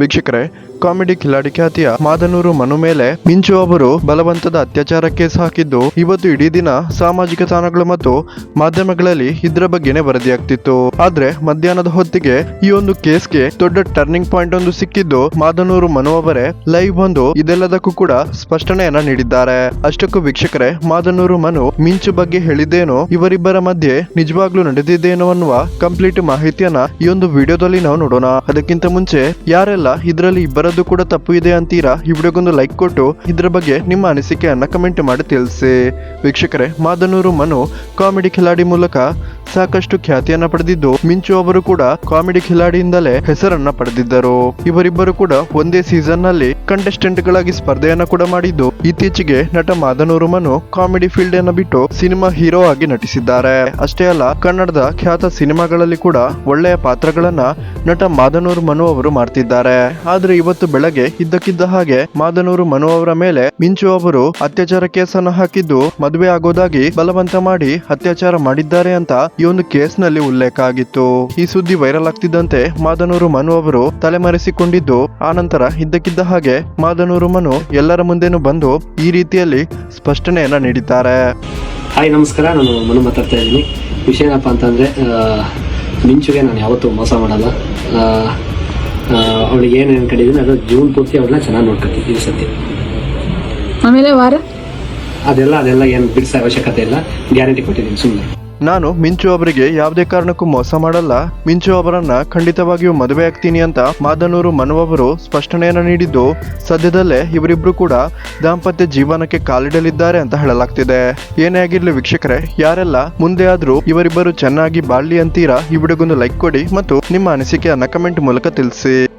ವೀಕ್ಷಕರೇ, ಕಾಮಿಡಿ ಕಿಲಾಡಿ ಖ್ಯಾತಿಯ ಮಾದನೂರು ಮನು ಮೇಲೆ ಮಿಂಚು ಅವರು ಬಲವಂತದ ಅತ್ಯಾಚಾರ ಕೇಸ್ ಹಾಕಿದ್ದು ಇವತ್ತು ಇಡೀ ದಿನ ಸಾಮಾಜಿಕ ತಾಣಗಳು ಮತ್ತು ಮಾಧ್ಯಮಗಳಲ್ಲಿ ಇದರ ಬಗ್ಗೆನೇ ವರದಿಯಾಗ್ತಿತ್ತು. ಆದ್ರೆ ಮಧ್ಯಾಹ್ನದ ಹೊತ್ತಿಗೆ ಈ ಒಂದು ಕೇಸ್ಗೆ ದೊಡ್ಡ ಟರ್ನಿಂಗ್ ಪಾಯಿಂಟ್ ಒಂದು ಸಿಕ್ಕಿದ್ದು ಮಾದನೂರು ಮನು ಅವರೇ ಲೈವ್ ಬಂದು ಇದೆಲ್ಲದಕ್ಕೂ ಕೂಡ ಸ್ಪಷ್ಟನೆಯನ್ನ ನೀಡಿದ್ದಾರೆ. ಅಷ್ಟಕ್ಕೂ ವೀಕ್ಷಕರೇ, ಮಾದನೂರು ಮನು ಮಿಂಚು ಬಗ್ಗೆ ಹೇಳಿದ್ದೇನೋ ಇವರಿಬ್ಬರ ಮಧ್ಯೆ ನಿಜವಾಗ್ಲೂ ನಡೆದಿದ್ದೇನೋ ಅನ್ನುವ ಕಂಪ್ಲೀಟ್ ಮಾಹಿತಿಯನ್ನ ಈ ಒಂದು ವಿಡಿಯೋದಲ್ಲಿ ನಾವು ನೋಡೋಣ. ಅದಕ್ಕಿಂತ ಮುಂಚೆ ಯಾರೆಲ್ಲ ಇದರಲ್ಲಿ ಇಬ್ಬರದ್ದು ಕೂಡ ತಪ್ಪು ಇದೆ ಅಂತೀರಾ, ಈ ವಿಡಿಯೋಗೊಂದು ಲೈಕ್ ಕೊಟ್ಟು ಇದರ ಬಗ್ಗೆ ನಿಮ್ಮ ಅನಿಸಿಕೆಯನ್ನ ಕಮೆಂಟ್ ಮಾಡಿ ತಿಳಿಸಿ. ವೀಕ್ಷಕರೇ, ಮಾದನೂರು ಮನು ಕಾಮಿಡಿ ಕಿಲಾಡಿ ಮೂಲಕ ಸಾಕಷ್ಟು ಖ್ಯಾತಿಯನ್ನ ಪಡೆದಿದ್ದು, ಮಿಂಚು ಅವರು ಕೂಡ ಕಾಮಿಡಿ ಕಿಲಾಡಿಯಿಂದಲೇ ಹೆಸರನ್ನ ಪಡೆದಿದ್ದರು. ಇವರಿಬ್ಬರು ಕೂಡ ಒಂದೇ ಸೀಸನ್ ನಲ್ಲಿ ಕಂಟೆಸ್ಟೆಂಟ್ ಗಳಾಗಿ ಸ್ಪರ್ಧೆಯನ್ನ ಕೂಡ ಮಾಡಿದ್ದು, ಇತ್ತೀಚೆಗೆ ನಟ ಮಾದನೂರು ಮನು ಕಾಮಿಡಿ ಫೀಲ್ಡ್ ಅನ್ನ ಬಿಟ್ಟು ಸಿನಿಮಾ ಹೀರೋ ಆಗಿ ನಟಿಸಿದ್ದಾರೆ. ಅಷ್ಟೇ ಅಲ್ಲ, ಕನ್ನಡದ ಖ್ಯಾತ ಸಿನಿಮಾಗಳಲ್ಲಿ ಕೂಡ ಒಳ್ಳೆಯ ಪಾತ್ರಗಳನ್ನ ನಟ ಮಾದನೂರು ಮನು ಅವರು ಮಾಡ್ತಿದ್ದಾರೆ. ಆದ್ರೆ ಇವತ್ತು ಬೆಳಗ್ಗೆ ಇದ್ದಕ್ಕಿದ್ದ ಹಾಗೆ ಮಾದನೂರು ಮನು ಅವರ ಮೇಲೆ ಮಿಂಚು ಅವರು ಅತ್ಯಾಚಾರ ಕೇಸನ್ನ ಹಾಕಿದ್ದು, ಮದುವೆ ಆಗೋದಾಗಿ ಬಲವಂತ ಮಾಡಿ ಅತ್ಯಾಚಾರ ಮಾಡಿದ್ದಾರೆ ಅಂತ ಈ ಒಂದು ಕೇಸ್ ನಲ್ಲಿ ಉಲ್ಲೇಖ ಆಗಿತ್ತು. ಈ ಸುದ್ದಿ ವೈರಲ್ ಆಗ್ತಿದ್ದಂತೆ ಮಾದನೂರು ಮನು ಅವರು ತಲೆಮರೆಸಿಕೊಂಡಿದ್ದು, ಆನಂತರ ಇದ್ದಕ್ಕಿದ್ದ ಹಾಗೆ ಮಾದನೂರು ಮನು ಎಲ್ಲರ ಮುಂದೆನೂ ಬಂದು ಈ ರೀತಿಯಲ್ಲಿ ಸ್ಪಷ್ಟನೆಯನ್ನ ನೀಡಿದ್ದಾರೆ. ಹಾಯ್, ನಮಸ್ಕಾರ. ನಾನು ಮನು ಮಾತಾಡ್ತಾ ಇದ್ದೀನಿ. ವಿಷಯ ಏನಪ್ಪ ಅಂತಂದರೆ, ಮಿಂಚುಗೆ ನಾನು ಯಾವತ್ತೂ ಮೋಸ ಮಾಡಲ್ಲ. ಅವಳಿಗೆ ಏನು ಅನ್ಕೊಂಡಿದ್ದೀನಿ ಅದು ಜೀವನ ಪೂರ್ತಿ ಅವ್ಳನ್ನ ಚೆನ್ನಾಗಿ ನೋಡ್ಕೊತೀವಿ ಈ ಸತಿ. ಆಮೇಲೆ ವಾರ ಅದೆಲ್ಲ ಏನು ಬಿಡಿಸೋ ಅವಶ್ಯಕತೆ ಇಲ್ಲ, ಗ್ಯಾರಂಟಿ ಕೊಟ್ಟಿದ್ದೀನಿ ಸುಮ್ಮನೆ. ನಾನು ಮಿಂಚು ಅವರಿಗೆ ಯಾವುದೇ ಕಾರಣಕ್ಕೂ ಮೋಸ ಮಾಡಲ್ಲ, ಮಿಂಚು ಅವರನ್ನ ಖಂಡಿತವಾಗಿಯೂ ಮದುವೆ ಆಗ್ತೀನಿ ಅಂತ ಮಾದನೂರು ಮನು ಅವರು ಸ್ಪಷ್ಟನೆಯನ್ನ ನೀಡಿದ್ದು, ಸದ್ಯದಲ್ಲೇ ಇವರಿಬ್ರು ಕೂಡ ದಾಂಪತ್ಯ ಜೀವನಕ್ಕೆ ಕಾಲಿಡಲಿದ್ದಾರೆ ಅಂತ ಹೇಳಲಾಗ್ತಿದೆ. ಏನೇ ಆಗಿರ್ಲಿ ವೀಕ್ಷಕರೇ, ಯಾರೆಲ್ಲ ಮುಂದೆ ಆದ್ರೂ ಇವರಿಬ್ಬರು ಚೆನ್ನಾಗಿ ಬಾಳ್ಲಿ ಅಂತೀರಾ, ಈ ವಿಡಿಯೋಗೊಂದು ಲೈಕ್ ಕೊಡಿ ಮತ್ತು ನಿಮ್ಮ ಅನಿಸಿಕೆಯನ್ನ ಕಮೆಂಟ್ ಮೂಲಕ ತಿಳಿಸಿ.